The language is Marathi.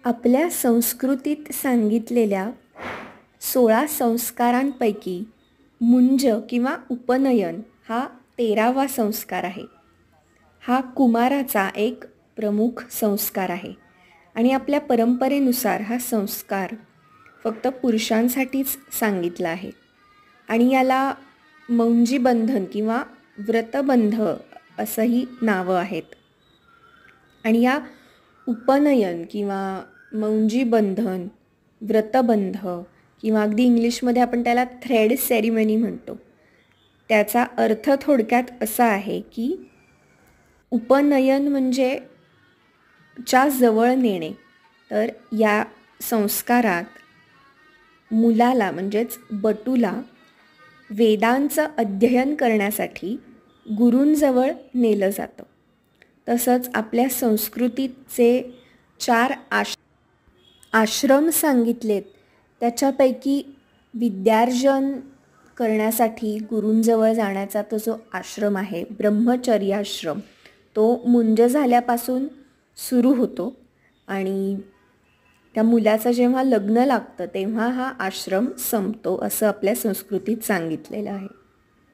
आपल्या संस्कृतीत सांगितलेल्या 16 संस्कारांपैकी मुंज किंवा उपनयन हा 13वा संस्कार आहे. हा कुमाराचा एक प्रमुख संस्कार आहे आणि आपल्या परंपरेनुसार हा संस्कार फक्त पुरुषांसाठीच सांगितला आहे आणि याला मौंजी बंधन किंवा व्रतबंध असंही नावं आहेत. आणि या उपनयन किंवा मौंजी बंधन, व्रतबंध किंवा अगदी इंग्लिशमध्ये आपण त्याला थ्रेड सेरिमनी म्हणतो. त्याचा अर्थ थोडक्यात असा आहे की उपनयन म्हणजे च्या जवळ नेणे. तर या संस्कारात मुलाला म्हणजेच बटूला वेदांचं अध्ययन करण्यासाठी गुरूंजवळ नेलं जातं. तसंच आपल्या संस्कृतीचे 4 आश्रम सांगितलेत, त्याच्यापैकी विद्यार्जन करण्यासाठी गुरूंजवळ जाण्याचा तो जो आश्रम आहे ब्रह्मचर्याश्रम, तो मुंज झाल्यापासून सुरू होतो आणि त्या मुलाचं जेव्हा लग्न लागतं तेव्हा हा आश्रम संपतो असं आपल्या संस्कृतीत सांगितलेलं आहे.